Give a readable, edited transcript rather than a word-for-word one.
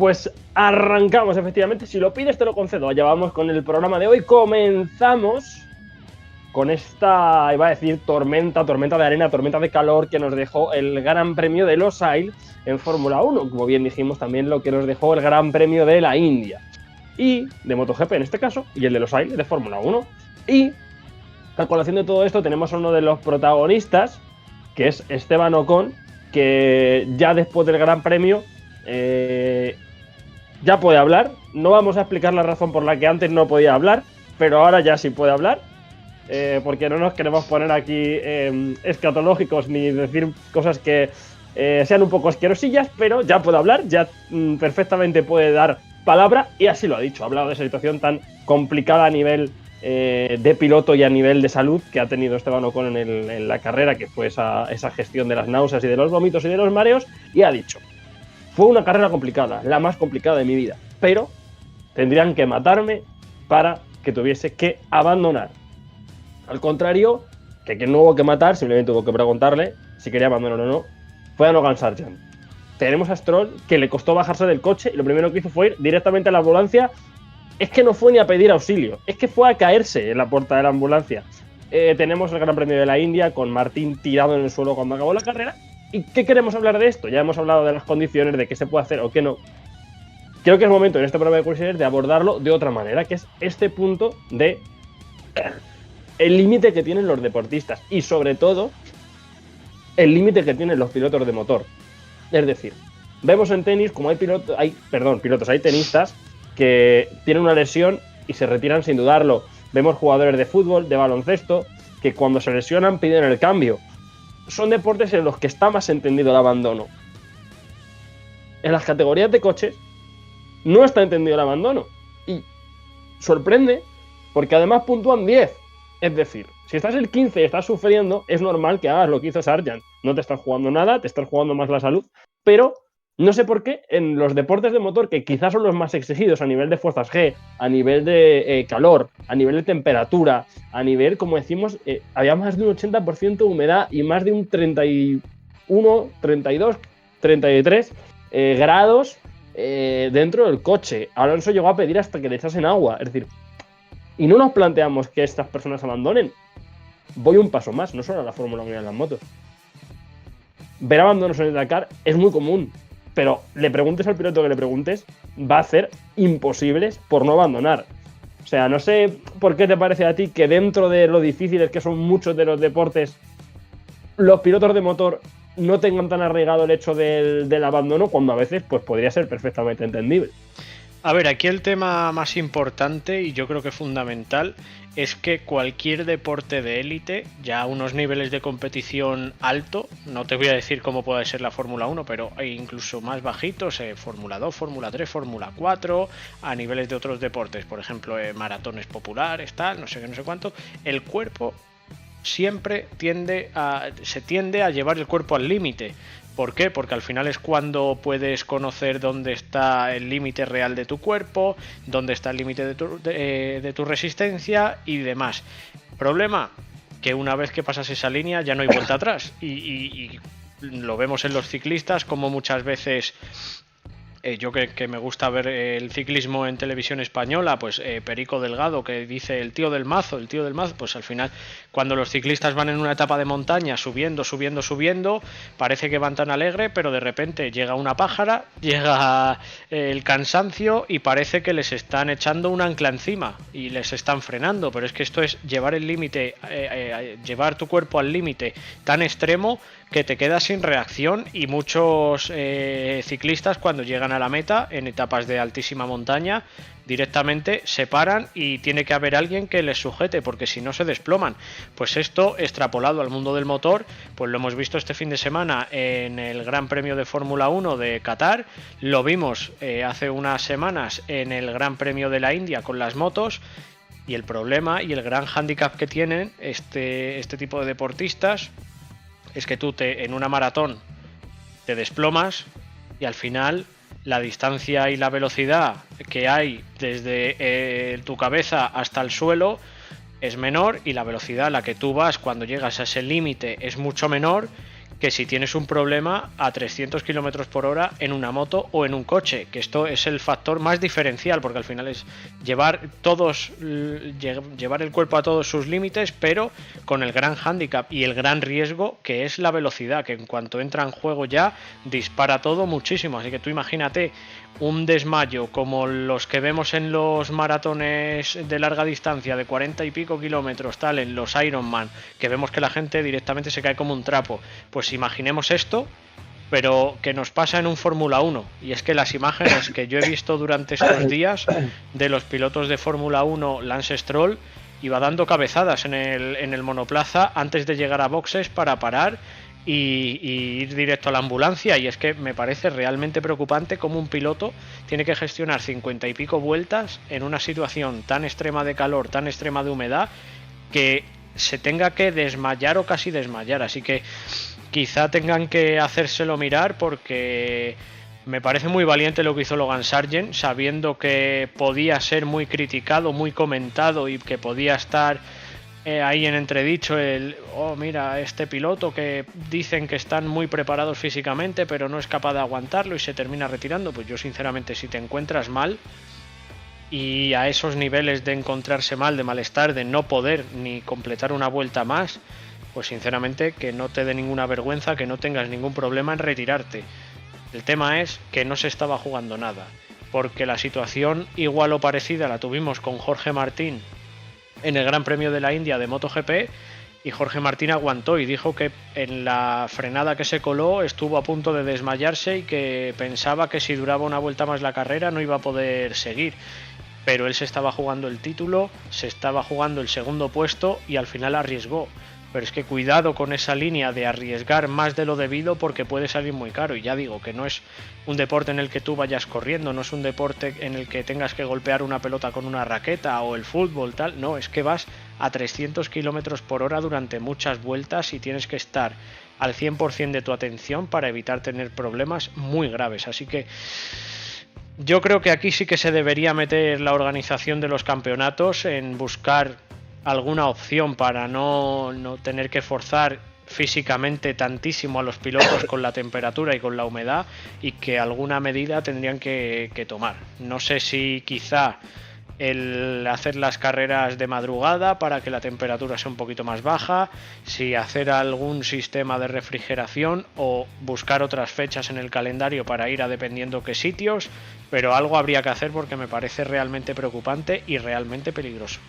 Pues arrancamos, efectivamente. Si lo pides, te lo concedo. Allá vamos con el programa de hoy. Comenzamos con esta, iba a decir, tormenta de arena, tormenta de calor que nos dejó el Gran Premio de Losail en Fórmula 1. Como bien dijimos, también lo que nos dejó el Gran Premio de la India. Y de MotoGP en este caso, y el de Losail de Fórmula 1. Y a colación de todo esto tenemos a uno de los protagonistas, que es Esteban Ocon, que ya después del Gran Premio ya puede hablar. No vamos a explicar la razón por la que antes no podía hablar, pero ahora ya sí puede hablar, porque no nos queremos poner aquí escatológicos ni decir cosas que sean un poco asquerosillas, pero ya puede hablar, ya perfectamente puede dar palabra, y así lo ha dicho. Ha hablado de esa situación tan complicada a nivel de piloto y a nivel de salud que ha tenido Esteban Ocon en la carrera, que fue esa gestión de las náuseas y de los vómitos y de los mareos, y ha dicho: fue una carrera complicada, la más complicada de mi vida, pero tendrían que matarme para que tuviese que abandonar. Al contrario, que no hubo que matar, simplemente hubo que preguntarle si quería abandonar o no, fue a Logan Sargent. Tenemos a Stroll, que le costó bajarse del coche y lo primero que hizo fue ir directamente a la ambulancia. Es que no fue ni a pedir auxilio, es que fue a caerse en la puerta de la ambulancia. Tenemos el Gran Premio de la India con Martín tirado en el suelo cuando acabó la carrera. ¿Y qué queremos hablar de esto? Ya hemos hablado de las condiciones, de qué se puede hacer o qué no. Creo que es momento en este programa de Cruisers de abordarlo de otra manera, que es este punto de el límite que tienen los deportistas y sobre todo el límite que tienen los pilotos de motor. Es decir, vemos en tenis como hay tenistas que tienen una lesión y se retiran sin dudarlo. Vemos jugadores de fútbol, de baloncesto, que cuando se lesionan piden el cambio. Son deportes en los que está más entendido el abandono. En las categorías de coches no está entendido el abandono. Y sorprende porque además puntúan 10. Es decir, si estás el 15 y estás sufriendo, es normal que hagas lo que hizo Sargent. No te estás jugando nada, te estás jugando más la salud. Pero no sé por qué en los deportes de motor, que quizás son los más exigidos a nivel de fuerzas G, a nivel de calor, a nivel de temperatura, a nivel, como decimos, había más de un 80% de humedad y más de un 31, 32, 33 grados dentro del coche. Alonso llegó a pedir hasta que le echasen agua. Es decir, y no nos planteamos que estas personas abandonen. Voy un paso más, no solo a la Fórmula 1 y a las motos. Ver abandonos en el Dakar es muy común, pero le preguntes al piloto que le preguntes, va a ser imposibles por no abandonar. O sea, no sé por qué te parece a ti que dentro de lo difíciles que son muchos de los deportes, los pilotos de motor no tengan tan arraigado el hecho del abandono, cuando a veces pues podría ser perfectamente entendible. A ver, aquí el tema más importante y yo creo que fundamental es que cualquier deporte de élite, ya a unos niveles de competición alto, no te voy a decir cómo puede ser la Fórmula 1, pero incluso más bajitos, Fórmula 2, Fórmula 3, Fórmula 4, a niveles de otros deportes, por ejemplo, maratones populares, tal, no sé qué, no sé cuánto, el cuerpo siempre se tiende a llevar el cuerpo al límite. ¿Por qué? Porque al final es cuando puedes conocer dónde está el límite real de tu cuerpo, dónde está el límite de tu resistencia y demás. Problema, que una vez que pasas esa línea ya no hay vuelta atrás. Y lo vemos en los ciclistas, como muchas veces... yo que me gusta ver el ciclismo en televisión española, pues Perico Delgado, que dice el tío del mazo, pues al final cuando los ciclistas van en una etapa de montaña subiendo, parece que van tan alegre, pero de repente llega una pájara, llega el cansancio y parece que les están echando un ancla encima y les están frenando, pero es que esto es llevar el límite, llevar tu cuerpo al límite tan extremo que te quedas sin reacción, y muchos ciclistas cuando llegan a la meta en etapas de altísima montaña directamente se paran y tiene que haber alguien que les sujete, porque si no se desploman. Pues esto extrapolado al mundo del motor, pues lo hemos visto este fin de semana en el Gran Premio de Fórmula 1 de Qatar, lo vimos hace unas semanas en el Gran Premio de la India con las motos. Y el problema y el gran hándicap que tienen este tipo de deportistas es que tú en una maratón te desplomas y al final la distancia y la velocidad que hay desde tu cabeza hasta el suelo es menor, y la velocidad a la que tú vas cuando llegas a ese límite es mucho menor, que si tienes un problema a 300 kilómetros por hora en una moto o en un coche, que esto es el factor más diferencial, porque al final es llevar el cuerpo a todos sus límites, pero con el gran hándicap y el gran riesgo que es la velocidad, que en cuanto entra en juego ya dispara todo muchísimo. Así que tú imagínate un desmayo como los que vemos en los maratones de larga distancia de 40 y pico kilómetros, tal, en los Ironman, que vemos que la gente directamente se cae como un trapo. Pues imaginemos esto, pero que nos pasa en un Fórmula 1. Y es que las imágenes que yo he visto durante estos días de los pilotos de Fórmula 1, Lance Stroll iba dando cabezadas en el monoplaza antes de llegar a boxes para parar y ir directo a la ambulancia. Y es que me parece realmente preocupante cómo un piloto tiene que gestionar 50 y pico vueltas en una situación tan extrema de calor, tan extrema de humedad, que se tenga que desmayar o casi desmayar. Así que quizá tengan que hacérselo mirar, porque me parece muy valiente lo que hizo Logan Sargent, sabiendo que podía ser muy criticado, muy comentado y que podía estar ahí en entredicho mira, este piloto que dicen que están muy preparados físicamente pero no es capaz de aguantarlo y se termina retirando. Pues yo sinceramente, si te encuentras mal y a esos niveles de encontrarse mal, de malestar, de no poder ni completar una vuelta más, pues sinceramente que no te dé ninguna vergüenza, que no tengas ningún problema en retirarte. El tema es que no se estaba jugando nada, porque la situación igual o parecida la tuvimos con Jorge Martín en el Gran Premio de la India de MotoGP, y Jorge Martín aguantó y dijo que en la frenada que se coló estuvo a punto de desmayarse y que pensaba que si duraba una vuelta más la carrera no iba a poder seguir. Pero él se estaba jugando el título, se estaba jugando el segundo puesto y al final arriesgó. Pero es que cuidado con esa línea de arriesgar más de lo debido, porque puede salir muy caro. Y ya digo que no es un deporte en el que tú vayas corriendo, no es un deporte en el que tengas que golpear una pelota con una raqueta o el fútbol, tal. No, es que vas a 300 kilómetros por hora durante muchas vueltas y tienes que estar al 100% de tu atención para evitar tener problemas muy graves. Así que yo creo que aquí sí que se debería meter la organización de los campeonatos en buscar alguna opción para no tener que forzar físicamente tantísimo a los pilotos con la temperatura y con la humedad, y que alguna medida tendrían que tomar. No sé si quizá el hacer las carreras de madrugada para que la temperatura sea un poquito más baja, si hacer algún sistema de refrigeración o buscar otras fechas en el calendario para ir a dependiendo qué sitios, pero algo habría que hacer porque me parece realmente preocupante y realmente peligroso.